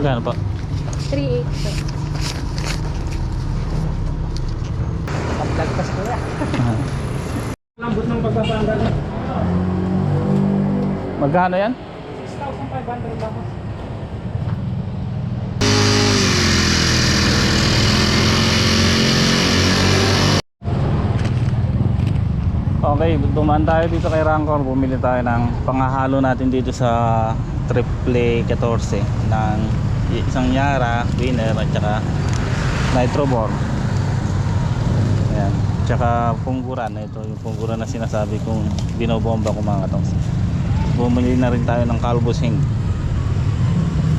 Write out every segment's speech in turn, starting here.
Magkano po? 3.8 po. Paglagpas ko yan. Lambot ng pagpapanggal. Magkano yan? 6,500 lang. Okay, dumaan tayo dito kay Rancor. Bumili tayo ng panghahalo natin dito sa Triple 14 ng isang Yara, Winner at saka Nitrobor. Ayan, tsaka pungguran. Ito yung pungguran na sinasabi kong binobomba ko mga katong. Bumili na rin tayo ng Calbos Hing.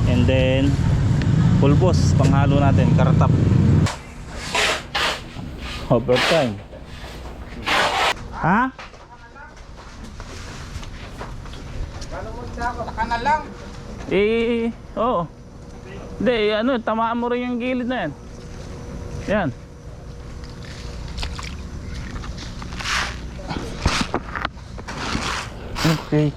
And then pulbos, panghalo natin, karatap. Overtime. Ha? Taka na lang. Oo. Hindi, ano, tamaan mo rin yung gilid na yan. Yan. Okay.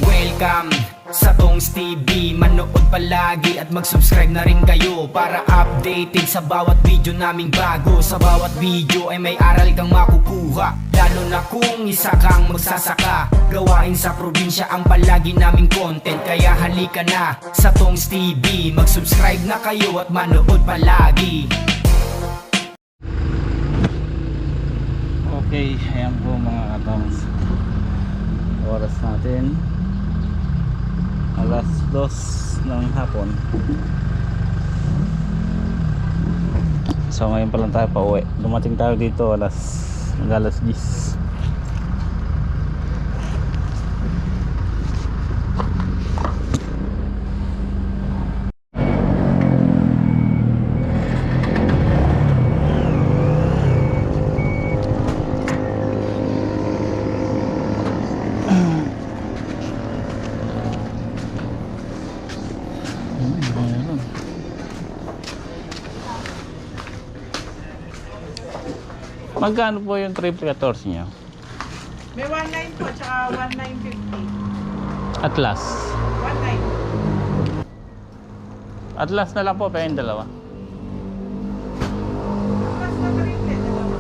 Welcome sa Tongs TV. Manood palagi at mag-subscribe na rin kayo para updated sa bawat video naming bago. Sa bawat video ay may aral kang makukuha, lalo na kung isa kang magsasaka. Gawain sa probinsya ang palagi naming content, kaya halika na sa Tongs TV. Mag-subscribe na kayo at manood palagi. Okay, ayan po mga katongs. Oras natin alas 2 ng hapon. So ngayon pa lang tayo pa uwi. Dumating tayo dito alas 10. Magkano po yung triple 14 nyo? May 1.9 po, tsaka 1.950. Atlas. 1.9. Atlas na lang po, pero yung dalawa. Mas na pa rin din, dalawa.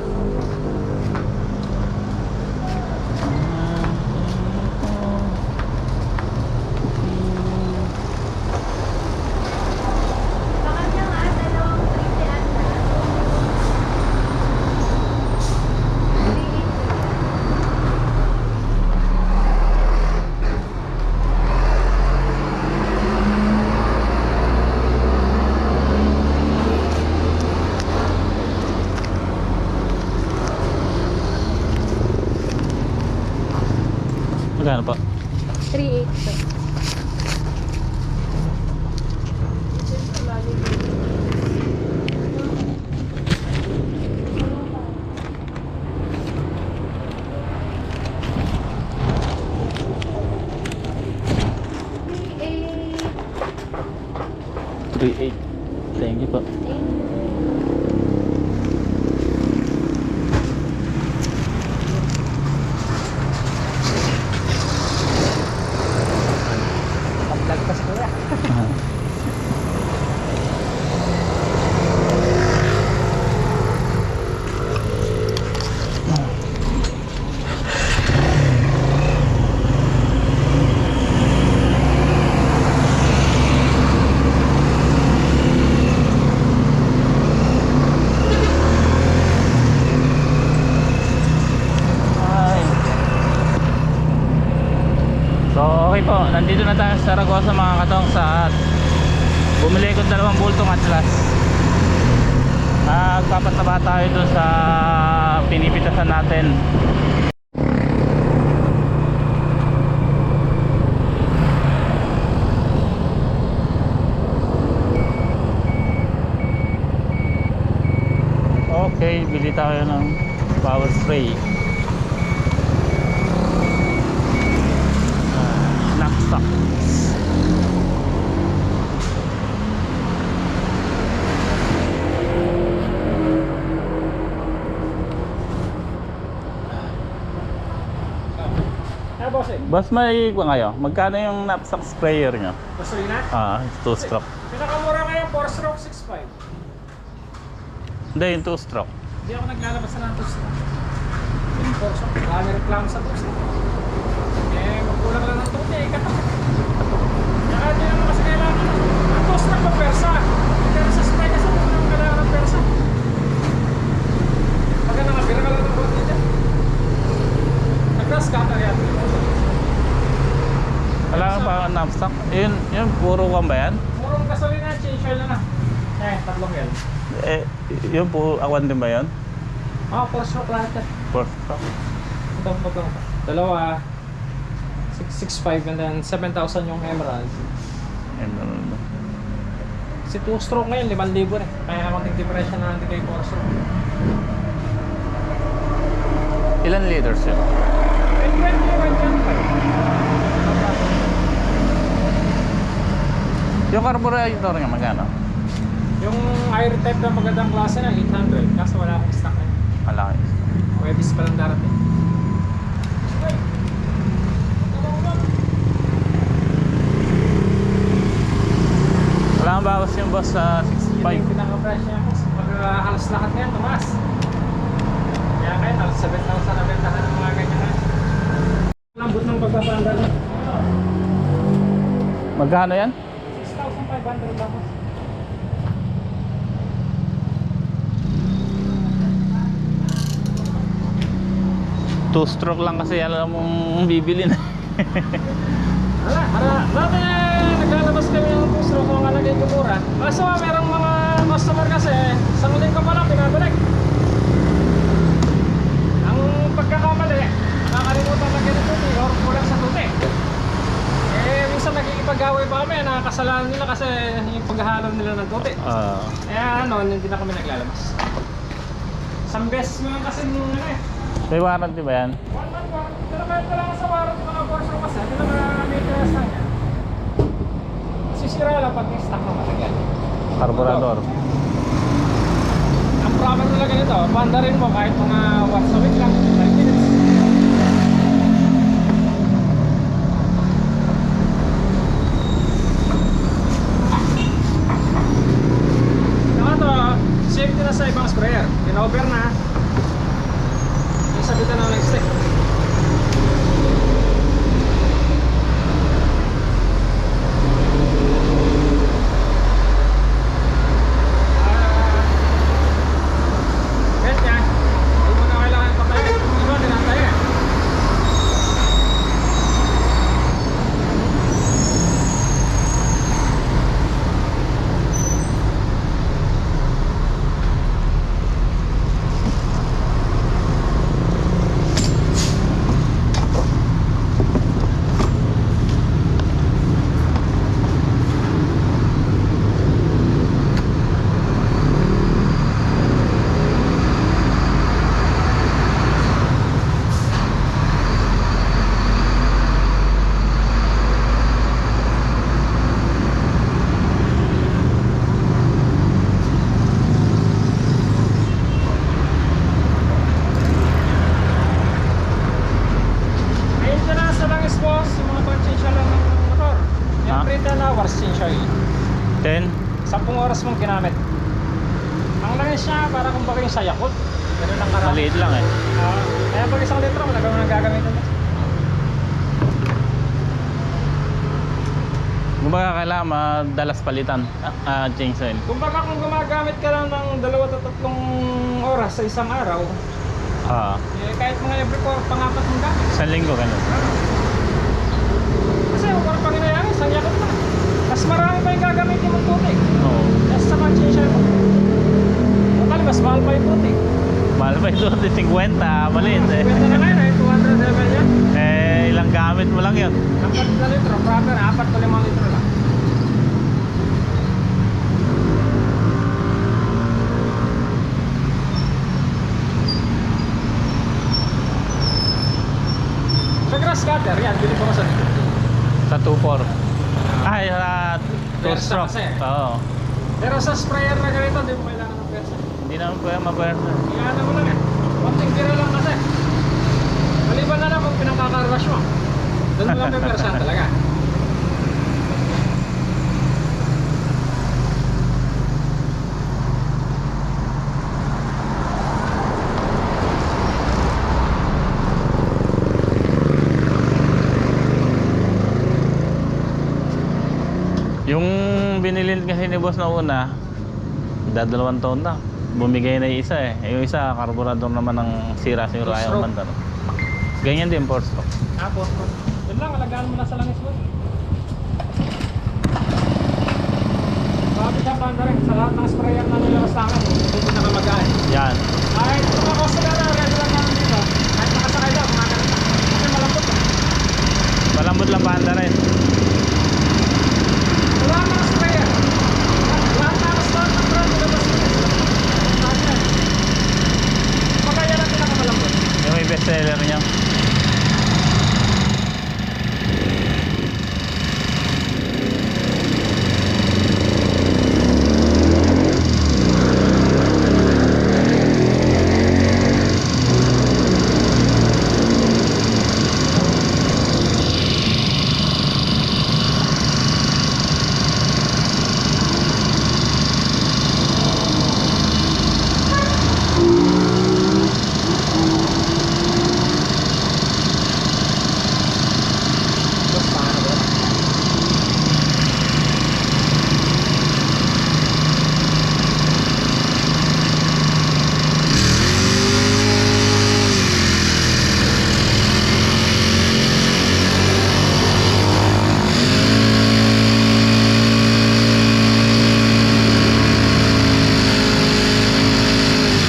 Magkano po? 3.8 po. $3.8. Thank you po. Paglagpas ko yan. So okay po, nandito na tayo sa Zaragoza mga katong sa bumili ko 2 bultong Atlas. Magpapataba tayo dun sa pinipitasan natin. Okay, bili tayo ng power spray. Naksak. Ah, bossing. Boss, may kung kayo, magkano yung knapsack sprayer nyo? Gasolina? Ah, 2-stroke. Pinakamura ngayon, 4-stroke, 6.5. Hindi, yung 2-stroke. Hindi ako naglalabas na ng 2-stroke. Yung 4-stroke, marami reklamo sa 2-stroke. Eh, magkulang lang ng 2, ikatapat. Kaya hindi naman kasi kailangan. Ang 2-stroke pa persa. Pero sa spray kasi hindi naman kailangan ng persa. Pagka nakapira ka lang ng konti dyan. Nag-grass cutter yan. Wala ka pa knapsack? Yun, puro kang ba yan? Murong gasolina, change oil na na. Eh, tatlong yan. Eh, yun po, awan din ba yun? Ah, 4-stroke lahat yan. 4-stroke. Ito, magkano pa? Dalawa, 6.5 and then 7,000 yung emerald. Emerald. Si 2-stroke ngayon, 5,000 eh. Kaya magtig-differential na natin kay 4-stroke. Ilan liters yun? 20, Yung carburetor nga magkano? yung air type na magandang klase na 800, kaso wala akong stock na yun. Malaki. Webis pa lang darating. Wala kang bawas yung boss sa Yun 6.5. yung pinaka-price niya po. Pag halos lahat ngayon, tumaas. Kaya ngayon, halos 7,000 na bentahan ng mga ganyan na. Lambot ng pagpapandal niya. Magkano yan? 6,500 lang po. Two-stroke lang kasi alam mong bibili na. Dati naglalabas kami ng 2-stroke kung alagay ko mura. Kaso merong mga customer kasi, isang linggo pa lang pinabalik. Ang pagkakamali, nakakalimutan na ganito or kulang sa tuti. Eh, minsan nagkikipag-away pa kami, nakakasalanan nila kasi yung paghahalo nila ng tuti. Kaya hindi na kami naglalabas. Isang beses mo lang kasi nung May warranty ba yan? 1 month warranty. Ito lang sa warranty mga portion kasi, hindi naman maintenance lang yan. Sisira lang pag may stock na matagal. Carburetor. Ang problem talaga nito, banda rin mo kahit mga once a week lang, 5 minutes. Saka ito, safety na sa ibang sprayer. Pinover na. Yung sabitan na ng stick. Kahit yan, hindi mo na kailangan patayin. Iba, tinatayin. Maintenance na lang is boss, yung mga consensya lang ng motor. Yung Ha? 10 hours change oil. 10? 10 oras mong ginamit. Ang langis niya, para kumbaga yung sa Yakult. Ganun lang karami. Maliit lang eh. Kaya pag 1 litro, wala kang gagamitin mo. Kumbaga kailangan madalas palitan. Change oil. Kumbaga kung gumagamit ka lang ng 2 o 3 oras sa isang araw, kahit mga every 4, pang-4 mong gamit. Isang linggo ganun. Kasi kung pang nangyayari, isang Yakult na. Mas marami pa yung gagamitin mong tubig. Oo. Kasi sa consensya mo. Total, mas mahal pa yung tubig. Mahal pa ito, 50, maliit eh. Pwede na ngayon eh, 200 ml yan. Eh, ilang gamit mo lang yun. 4 na litro, proper, 4 to 5 litro lang. Sa grass cutter, yan, bili ko sa dito. Sa 2.4. Ay, sa Versa 2-stroke. kasi. Oo. Pero sa sprayer na ganito, hindi mo kailangan ng persa. Hindi naman pwede mapersa. Iyan mo lang eh. Konting tira lang kasi. Maliban na lang kung pinangkakarwash mo. Doon mo lang pepersan talaga. Yung binili kasi ni boss na una, dadalawang taon na. Bumigay na yung isa eh. Yung isa, karburador naman ng sira-sira Four yung stroke. mandar. Ganyan din, 4 stroke. Tapos, yun lang, alagaan mo na sa langis mo. Bakit siya panda rin, sa lahat ng sprayer na nilabas namin, hindi ko nakamagay. Yan. Kahit kung ako sila na, ready lang namin dito. Kahit nakasakay daw, kumagana na. Kasi malambot eh. Malambot lang panda rin. Wala ng sprayer. Lahat ng start ng brand, nilabas nila. Lahat yan. Pagkaya lang pinakamalambot. Yung may best seller niya.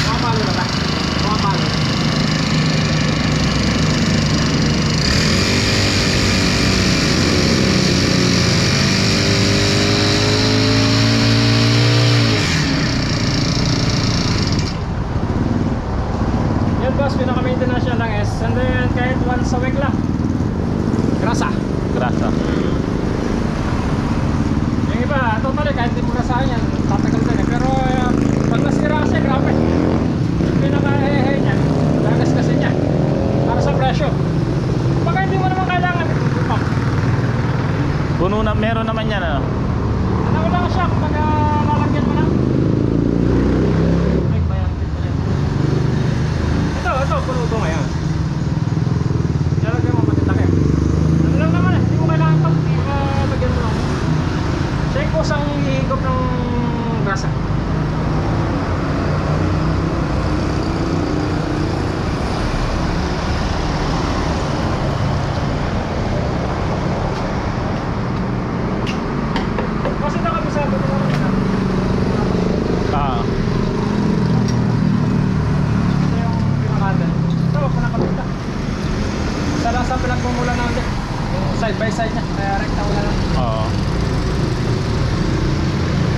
Pumapalo na ba? Pumapalo. Yan boss, pinaka-maintenance siya lang is. And then kahit once a week lang. Grasa. Grasa. Yung iba, totally kahit di mo grasahan yan, tatagal din eh. Pero pag nasira kasi, grabe. Yung pinaka-hehe niya, lagas kasi niya. Para sa presyo. Baka hindi mo naman kailangan pump. Puno na, meron naman yan ano. Ano ko lang siya, kapag lalagyan mo lang. Ay, bayan din pala. Ito, puno ito ngayon. Lalagyan mo matitake. Ano lang naman eh, hindi mo kailangan pump. Lagyan mo lang. Siya yung kusang hihigop ng grasa. Kasi nakabisado ko naman yun. Ah. Ito yung pinakadan. Ito, wag mo nakabita. Isa lang sa pinagmumula natin. Yung side by side niya. Kaya rekta wala lang. Oo.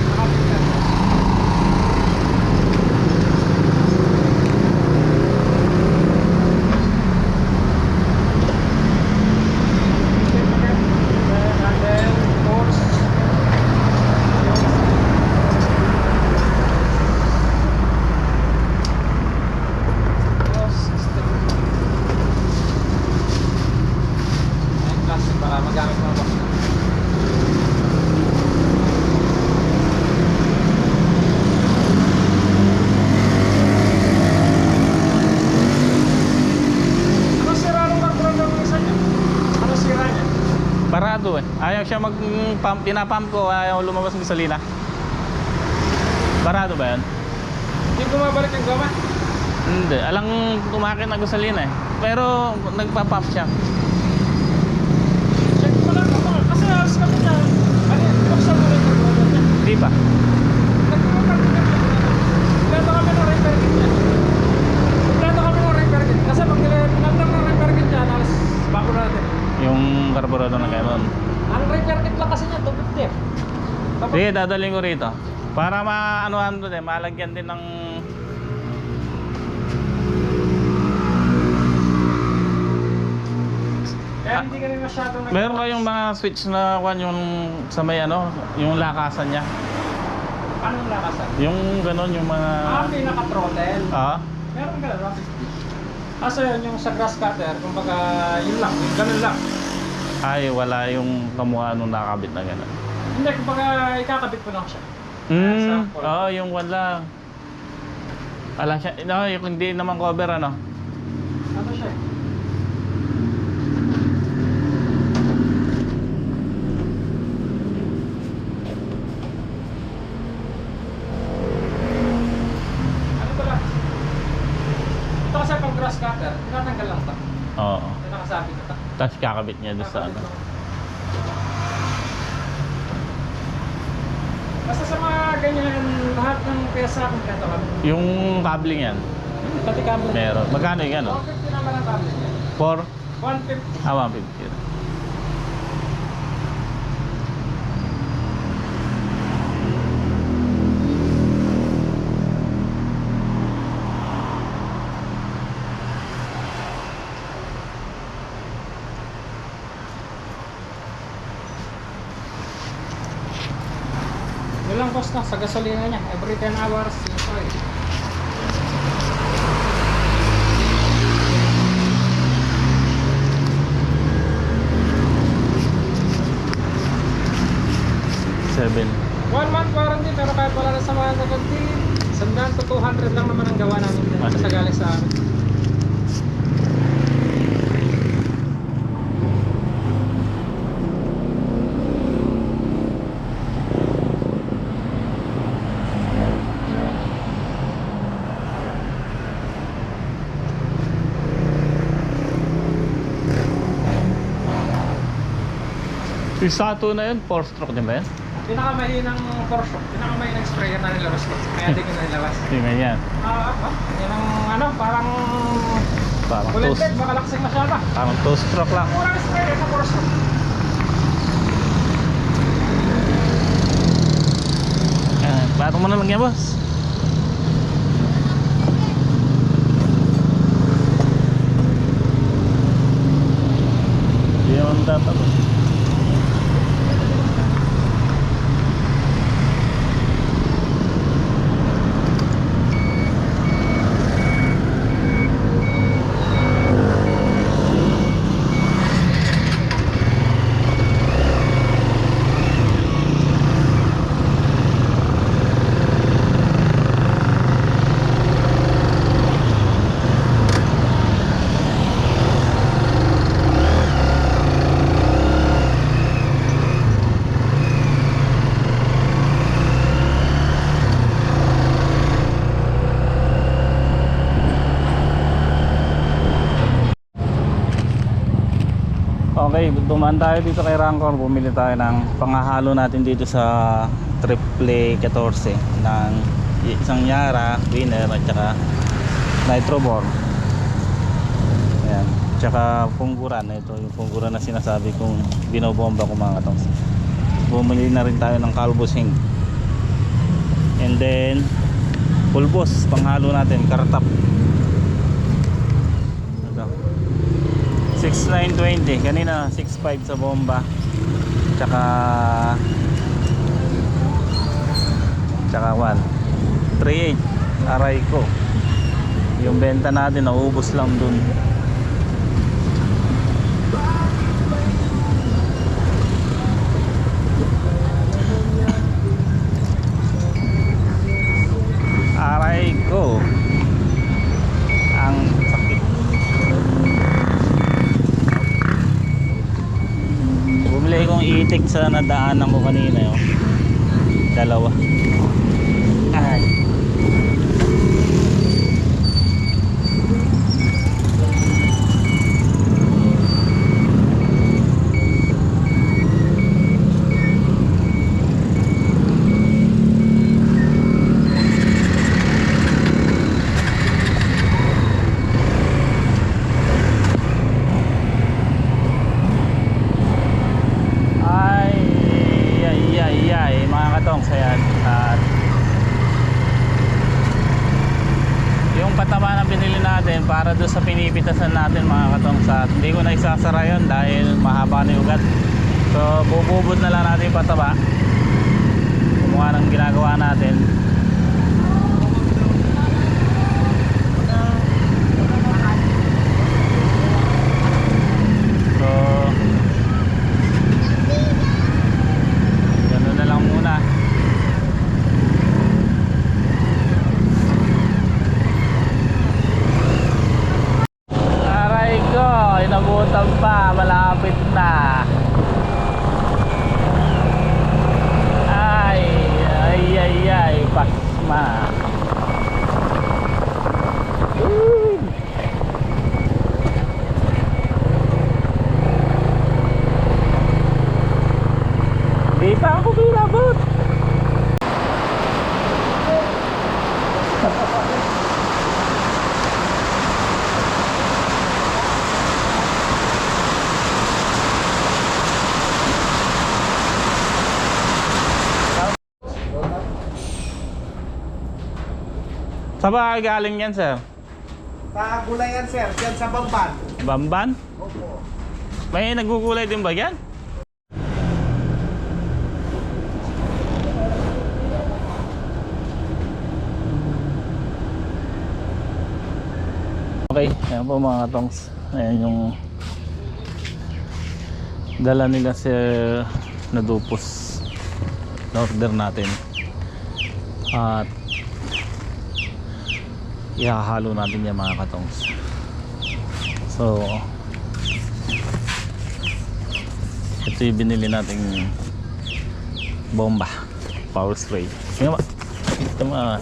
Nakabita. And then, force. Plastic para magamit mo ba? Ano sira nung carburetor ng isa niya? Ano sira niya? Parado eh. Ayaw siya mag-pump, pinapump ko, ayaw lumabas ng gasolina. Parado ba yan? Hindi bumabalik ang gama. Hindi. Alang kumakin ng gasolina eh. Pero nagpa-pump siya. Check mo lang ako. Kasi alas kami niya. Ano yan? Binuksan mo rin yung carburetor niya. Di ba? Kompleto kami ng repair kit niya. Kompleto kami ng repair kit. Kasi pag pinagdang ng repair kit niya, alas bako natin. Yung karburador na gano'n. Ang repair kit lang kasi niya, 250. Tapos, Sige, dadaling ko rito. Para maanohan doon eh, malagyan din ng... kaya hindi kami masyadong Meron kayong mga switch na yung sa may ano, yung lakasan niya. Anong lakasan? Yung gano'n, yung mga... Pinaka-throttle. Ah? Meron ka na, kasi yun yung sa grass cutter, kumbaga yun lang, yung ganun lang. Ay, wala yung kamukha nung nakakabit na gano'n. Hindi, kumbaga ikakabit ko lang siya. Oo, yung wala. Alam siya, no, yung hindi naman cover ano. Ano siya eh? Ano to lang? Ito kasi pang grass cutter, tinatanggal lang ito. Oo. Nakasabit ito. Tapos kakabit niya doon sa ano. Basta sa mga ganyan, lahat ng pyesa kompleto kami. Yung cabling yan, Pati kami. meron. Magkano yung ano? 150 naman ang kami. 4? 150. 150. Yun lang cost na sa gasolina niya. Every 10 hours, yun po eh. $7. 1 month warranty pero kahit wala na sa mga warranty, 100 to 200 lang naman ang gawa namin dyan. Basta galing sa amin. Yung Sato na yun, 4-stroke din ba yan? Pinakamahinang Porsche, pinakamahinang sprayer na nilabas ko. Kaya di ko na nilabas. Tingnan yan. Yan ang ano, parang Parang bullet baka laksing masyado. Parang 2-stroke lang. Murang sprayer sa Porsche. Patong mo na lang yan, boss. Hindi naman tatapos. Okay, dumaan tayo dito kay Rancor. Bumili tayo ng pangahalo natin dito sa Triple 14 ng isang Yara, Winner at saka Nitrobor. Ayan. Tsaka pungguran. Ito yung pungguran na sinasabi kong binobomba ko mga katong. Bumili na rin tayo ng Calbosing. And then pulbos, panghalo natin, kartap. 6,920 kanina 6,500 sa bomba tsaka 1 3,800 aray ko yung benta natin naubos lang dun. Aray ko ang sakit. Bumili kong itik sa nadaanan ko kanina yun. Dalawa. Ay. Mga katong sayan at yung pataba na binili natin para doon sa pinipitasan natin mga katong sa hindi ko na isasara yun dahil mahaba na yung ugat, so bububod na lang natin yung pataba kumuha ng ginagawa natin. So Naabutan pa, malapit na. Ay, ay, ay, ay, pasma. Uy. Di pa ako pinabot. Saan ba galing yan, sir? Sa gulayan sir, dyan sa Bamban. Bamban? Opo. May nagugulay din ba yan? Okay, ayan po mga katongs. Ayan yung dala nila sir na dupos na order natin. At ihahalo natin yan mga katongs. So ito yung binili nating bomba, power spray. Ito mga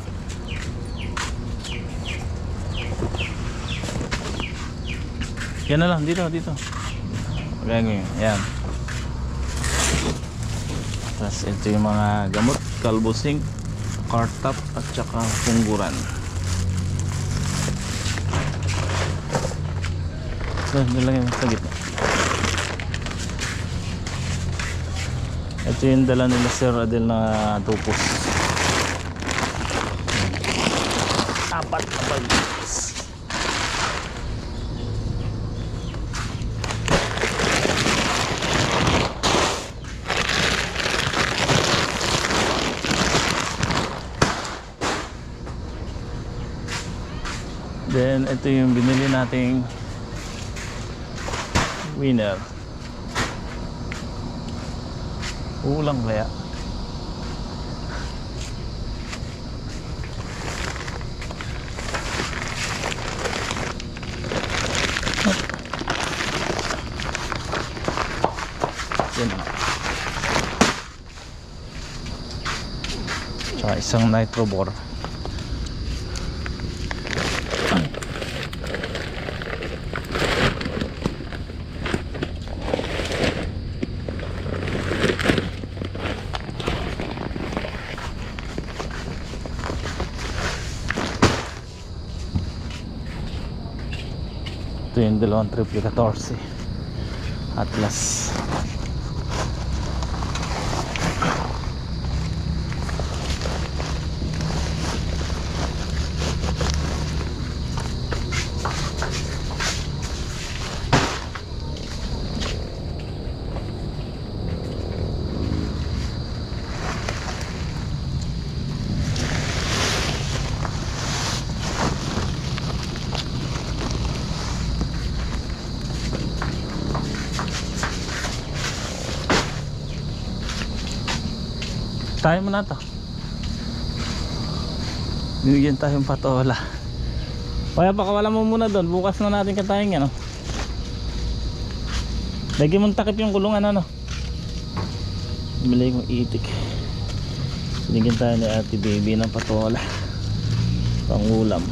yan na lang, dito gagawin, yan. Tapos ito yung mga gamot, kalbosing, cartap at saka pungguran. So nilagay mo sa gitna. Ito yung dala nila Sir Adel na tupos. Apat na bags. Then ito yung binili nating winner. Ulang kaya. Yan na. Tsaka isang nitro bore. Ito yung dalawang triple 14 Atlas. Tayo muna to. Binigyan tayong patola. Kaya pakawala mo muna doon. Bukas na natin katayin yan. Lagyan mong takip yung kulungan ano. Bili kong itik. Binigyan tayo ni Ate Baby ng patola. Pang ulam.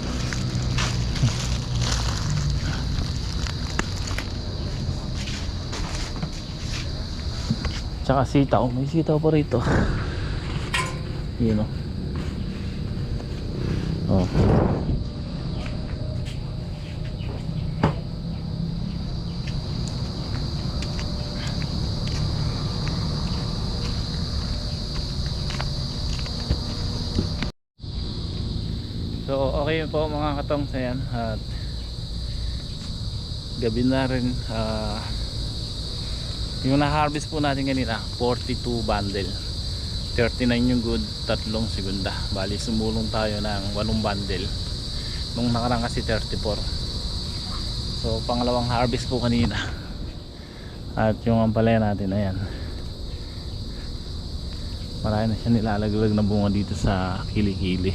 Tsaka sitaw. May sitaw pa rito. Yun o. Oh. So okay po mga katongs, ayan. At gabi na rin. Yung na-harvest po natin kanina 42 bundle, 39 yung good, 3 segunda. Bali sumulong tayo ng 8 bundle. Nung nakarang kasi 34. So pangalawang harvest po kanina. At yung ampalaya natin, ayan, marami na siya nilalaglag na bunga dito sa kilikili.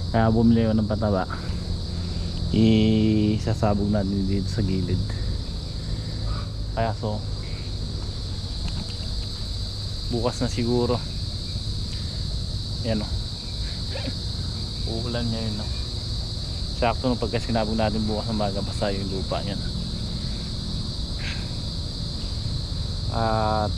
Kaya bumili ko ng pataba, isasabog natin dito sa gilid. Kaya so bukas na siguro. Yan o, uulan ngayon no? Sakto nung pagka sinabog natin bukas ng maga, basta yung lupa yan. At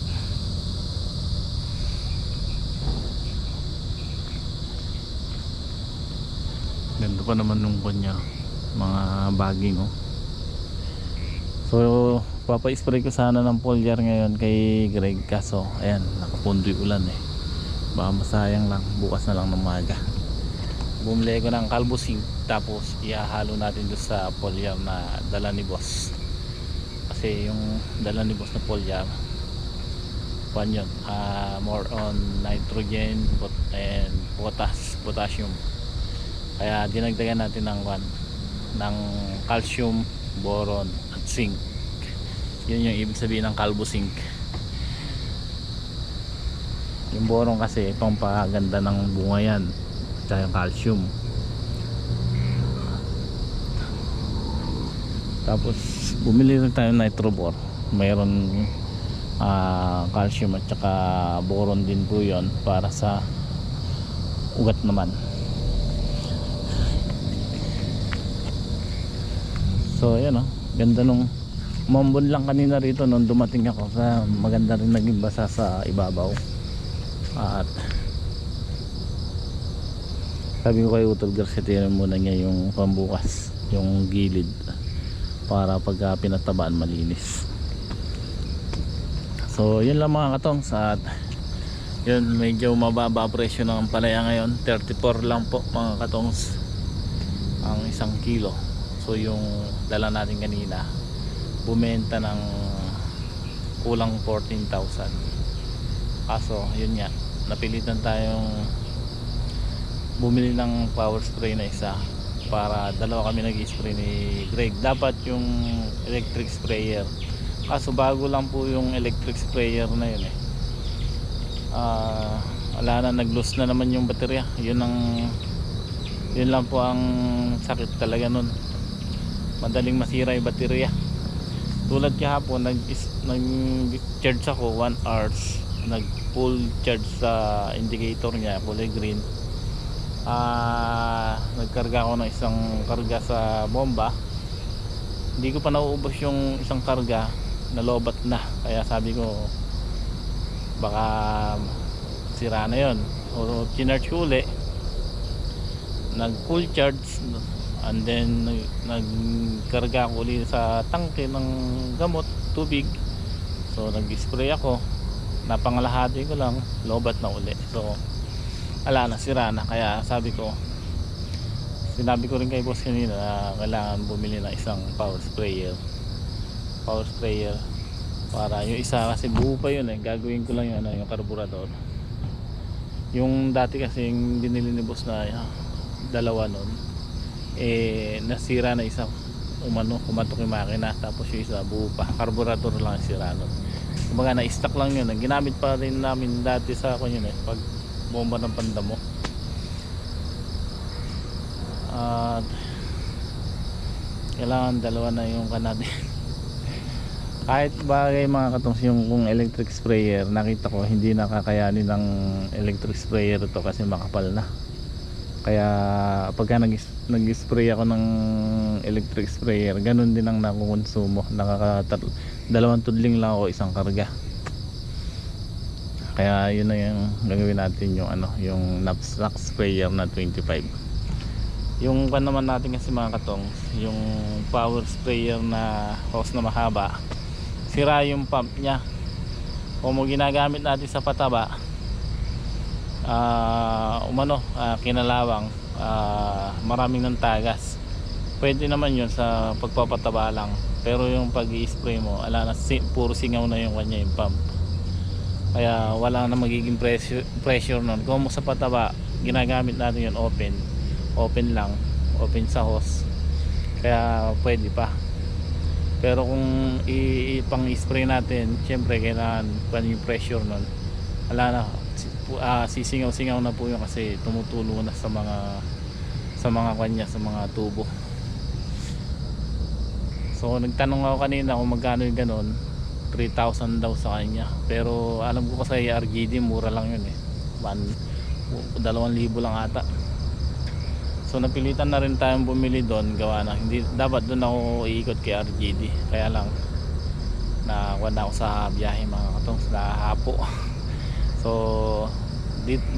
ganda pa naman nung kanya mga baging oh. So papa-spray ko sana ng foliar ngayon kay Greg, kaso ayan, nakapundo yung ulan eh. Baka masayang lang, bukas na lang ng maga. Bumili ko ng Calbosing, tapos ihahalo natin doon sa foliar na dala ni boss. Kasi yung dala ni boss na foliar pan yun, more on nitrogen and potassium. Kaya dinagdagan natin ng calcium, boron at zinc. Yun yung ibig sabihin ng Calbosing. Yung boron kasi pampaganda ng bunga yan, tsaka yung calcium. Tapos bumili rin tayo ng nitrobor, mayroon calcium at saka boron din po yun para sa ugat naman. So ayan oh, ganda nung umambon lang kanina rito nung dumating ako, sa maganda rin naging basa sa ibabaw. At sabi ko kay Utol Garcia, tinan muna niya yung pambukas, yung gilid, para pagka pinatabaan malinis. So yun lang mga katongs, at yun, medyo mababa presyo ng palaya ngayon, 34 lang po mga katongs ang 1 kilo. So yung dala natin kanina bumenta ng kulang 14,000. Kaso yun nga, napilitan tayong bumili ng power spray na isa, para dalawa kami nag-spray ni Greg. Dapat yung electric sprayer, kaso bago lang po yung electric sprayer na yun eh. Wala na, nag-lose na naman yung baterya. Yun lang po ang sakit talaga nun, madaling masira yung baterya. Tulad kahapon, nag-charge ako 1 hours, nag full charge sa indicator niya, kulay green. Nagkarga ako ng isang karga sa bomba, hindi ko pa nauubos yung isang karga, nalobat na. Kaya sabi ko baka sira na yun, o chinarge ko uli, nag full charge, and then nagkarga ko ulit sa tangke ng gamot, tubig. So nag-spray ako, napangalahati ko lang, lobat na uli. So ala na, sira na. Kaya sinabi ko rin kay boss kanina na kailangan bumili ng isang power sprayer para yung isa, kasi buo pa yun eh. Gagawin ko lang yung carburetor. Yung dati kasi yung binili ni boss na dalawa nun, nasira na isa, kumatok yung makina, tapos yung isa buo pa, carburetor lang sira nun. Kumbaga na-stock lang yun, ginamit pa rin namin dati sa yun eh, pag bomba ng pandamo. At kailangan dalawa na yung kanadin. Kahit bagay mga katongs, yung kung electric sprayer, nakita ko hindi nakakayanin ng electric sprayer to kasi makapal na. Kaya pagka nag-spray ako ng electric sprayer, ganun din ang nakukonsumo. Dalawang tudling lang ako, isang karga. Kaya yun na yung gagawin natin, yung knapsack sprayer na 25. Yung pan naman natin kasi mga katong, yung power sprayer na hose na mahaba, sira yung pump nya. Kung ginagamit natin sa pataba, kinalawang, maraming ng tagas, pwede naman yun sa pagpapataba lang. Pero yung pag-i-spray mo, puro singaw na yung kanya, yung pump. Kaya wala na magiging pressure nun. Kung sa pataba, ginagamit natin yun open lang, open sa hose, kaya pwede pa. Pero kung pang-spray natin, syempre kailangan pa yung pressure nun, wala na, sisingaw-singaw na po yun kasi tumutulo na sa mga tubo. So nagtanong ako kanina kung magkano yung ganon, 3,000 daw sa kanya, pero alam ko kasi RGD mura lang yun eh, 2,000 lang ata. So napilitan na rin tayong bumili doon, gawa na hindi dapat doon ako iikot kay RGD, kaya lang nakuha na ako sa biyahe mga katong sa Hapo. So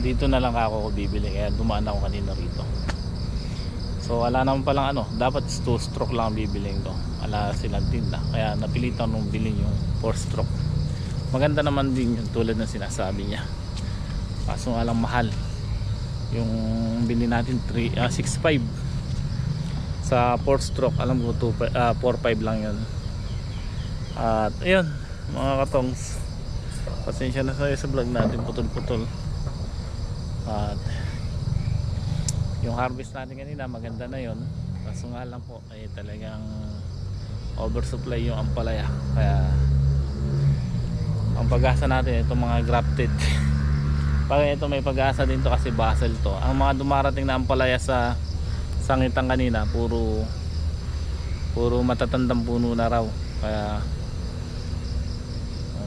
dito na lang ako bibili, kaya dumaan ako kanina rito. So wala naman palang ano, dapat 2 stroke lang bibiling ko, ala silang tinda, kaya napilitan nung bilhin yung 4 stroke. Maganda naman din yung tulad ng sinasabi niya, kaso nga lang mahal. Yung bili natin 6.5 sa 4 stroke, alam ko 4.5 lang yun. At ayun mga katongs, pasensya na sa vlog natin putol-putol. At yung harvest natin kanina maganda na yun, kaso nga lang po ay talagang oversupply yung ampalaya, kaya ang pag-asa natin itong mga grafted pag ito may pag-asa din to kasi basal to. Ang mga dumarating na ampalaya sa sangitan kanina puro matatandang puno na raw, kaya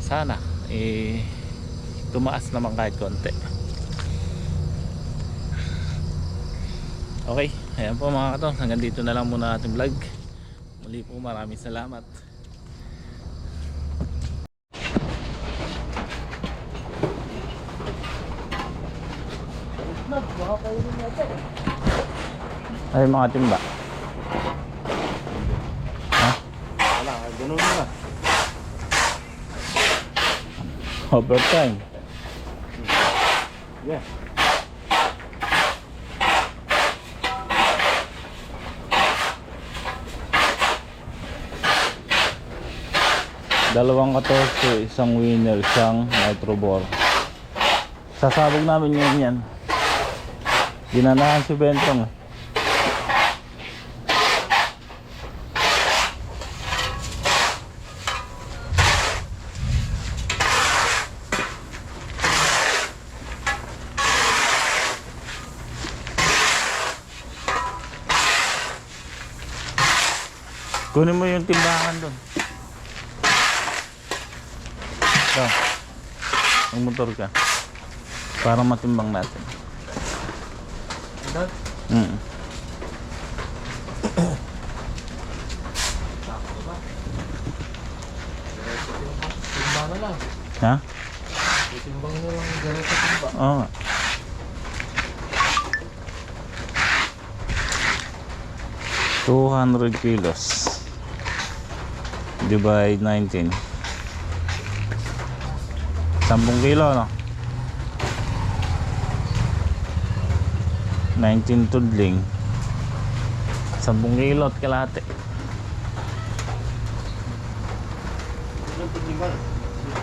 sana tumaas naman kahit konti. Okay, ayan po mga katong, hanggang dito na lang muna ating vlog. Muli po maraming salamat. Ay mga timba. Ha? Wala, ganun na. Overtime. Yeah. Dalawang 14, isang winner, isang nitrobor. Sasabog namin yan. Ginanahan si Bentong. Kunin mo yung timbangan doon. Ito, magmotor ka para matimbang natin. Timbang na lang. Ha? Timbang na lang gano'n sa timba. Oo. $200 kilos divide 19, 10 kilo no? 19 tudling, 10 kilo at kalahati.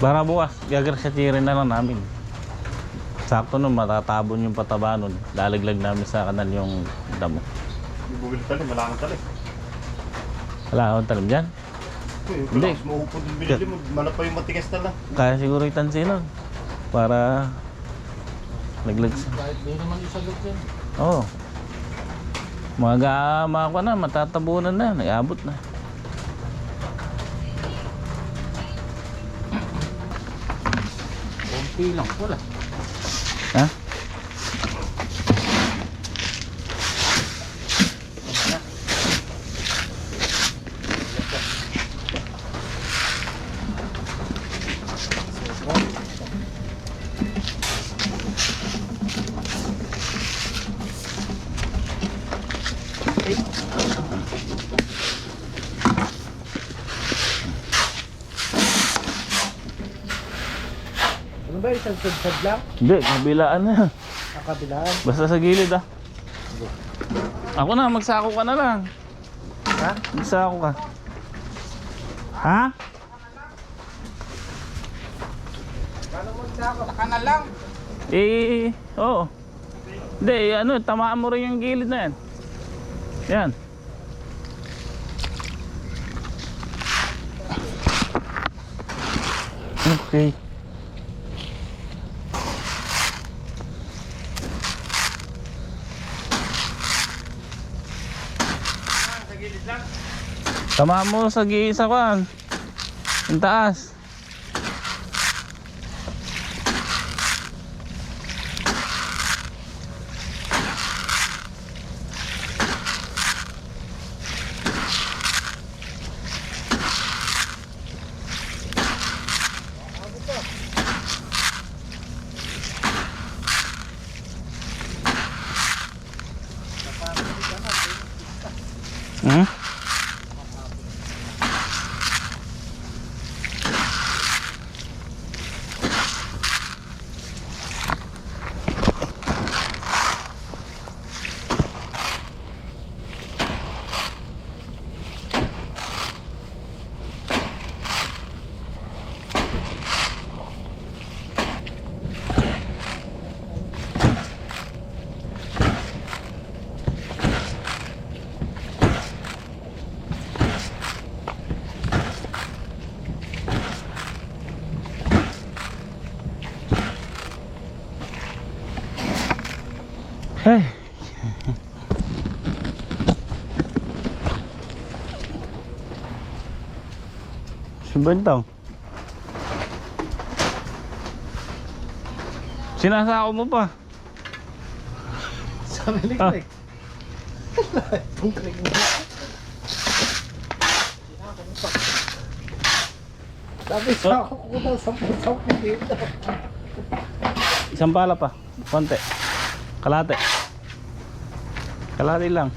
Para bukas gagrasyatirin na lang namin. Sakto nun matatabon yung pataba nun, lalaglag namin sa kanal yung damo. Yung bumili talim, wala kang talim. Wala akong talim dyan. Hindi. Mas maupod yung binili mo, malapa yung matigas na lang. Kaya siguro itansin nun para laglag sa... Kahit di naman isagot yan. Oo. Mga ko na, matatabunan na, nag-abot na. Konti lang, wala. Ha? Ano ba, isang sad lang? Hindi, kabilaan na. Nakabilaan. Basta sa gilid ah. Ako na, magsako ka na lang. Ha? Magsako ka. Ha? Paano mo ako? Saka na lang. Oo. Hindi, ano, tamaan mo rin yung gilid na yan. Yan. Okay. Tamaan mo sa giisa kan. Ang taas. Ay. Subentang. Sinasako mo pa. Sabi ni Ah. Craig. Itong Craig mo. Sabi sa ako kung na 10 dito. Isang pala pa. Konti. Kalate. Kalate lang.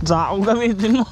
Sakong gamitin mo.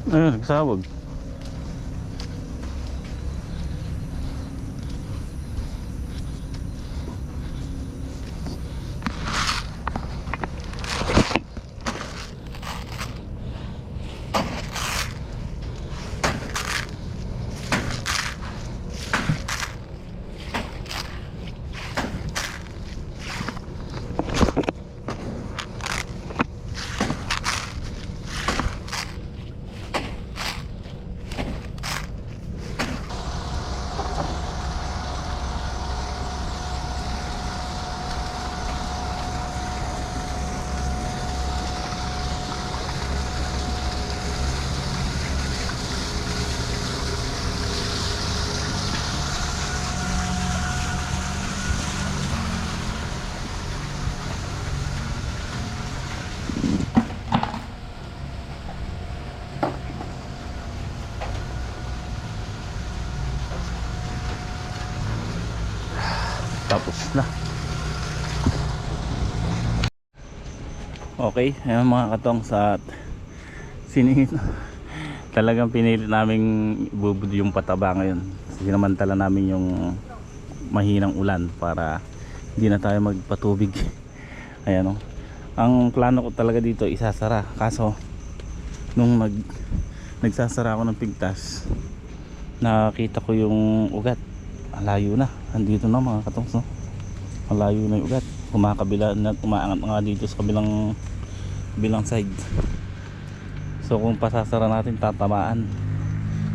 Ayun, nagsawag. Tapos na. Okay, ayan mga katong sa siningit. Talagang pinilit naming ibubud yung pataba ngayon. Sinamantala namin yung mahinang ulan para hindi na tayo magpatubig. Ayan o. Ang plano ko talaga dito isasara. Kaso nung nagsasara ako ng pigtas, nakita ko yung ugat. Layo na, andito na mga katongs, no? Malayo na yung ugat, kumakabila na, umaangat nga dito sa kabilang side. So kung pasasara natin tatamaan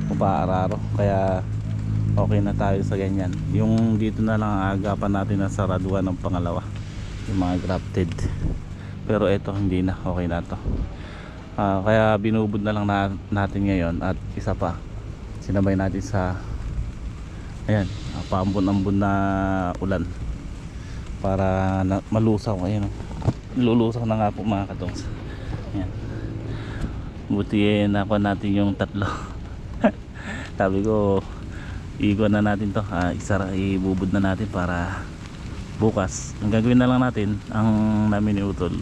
kung paararo, kaya okay na tayo sa ganyan. Yung dito na lang aagapan natin na saraduan ng pangalawa, yung mga grafted. Pero ito hindi na, okay na to. Kaya binubod na lang natin ngayon. At isa pa, sinabay natin sa ayan, paambon-ambon na ulan para malusaw. Ayan, lulusaw na nga po mga katongs. Ayan, buti nakuha natin yung tatlo. Sabi ko iwan na natin to, ibubod na natin para bukas. Ang gagawin na lang natin, ang namin ni Utol,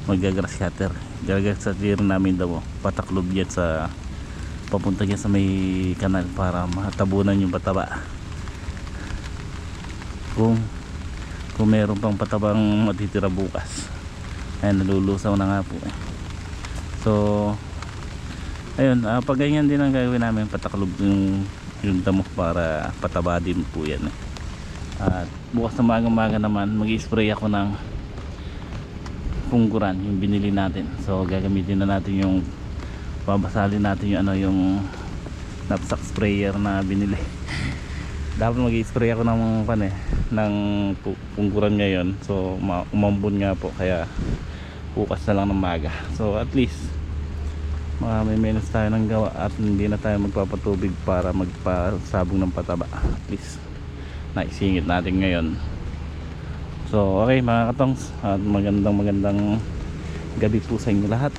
magagrass cutter. Gagrass cutter namin daw, pataklob yan sa papunta yan sa may kanal para matabunan yung pataba. Kung meron pang patabang matitira bukas, ayan, nalulusaw na nga po eh. So ayun, pag ganyan din ang gagawin namin, pataklob yung damo para pataba din po yan eh. At bukas na maga naman mag-i-spray ako ng pungguran, yung binili natin. So gagamitin na natin yung, babasalin natin yung yung knapsack sprayer na binili. Dapat mag-i-spray ako ng pungguran ngayon. So umambon nga po, kaya bukas na lang ng maga. So at least may menos tayo ng gawa at hindi na tayo magpapatubig para magpasabong ng pataba. At least naisingit natin ngayon. So okay mga katongs, at magandang gabi po sa inyo lahat.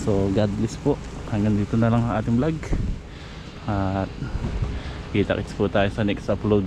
So God bless po. Hanggang dito na lang ang ating vlog, at kita-kits po tayo sa next upload.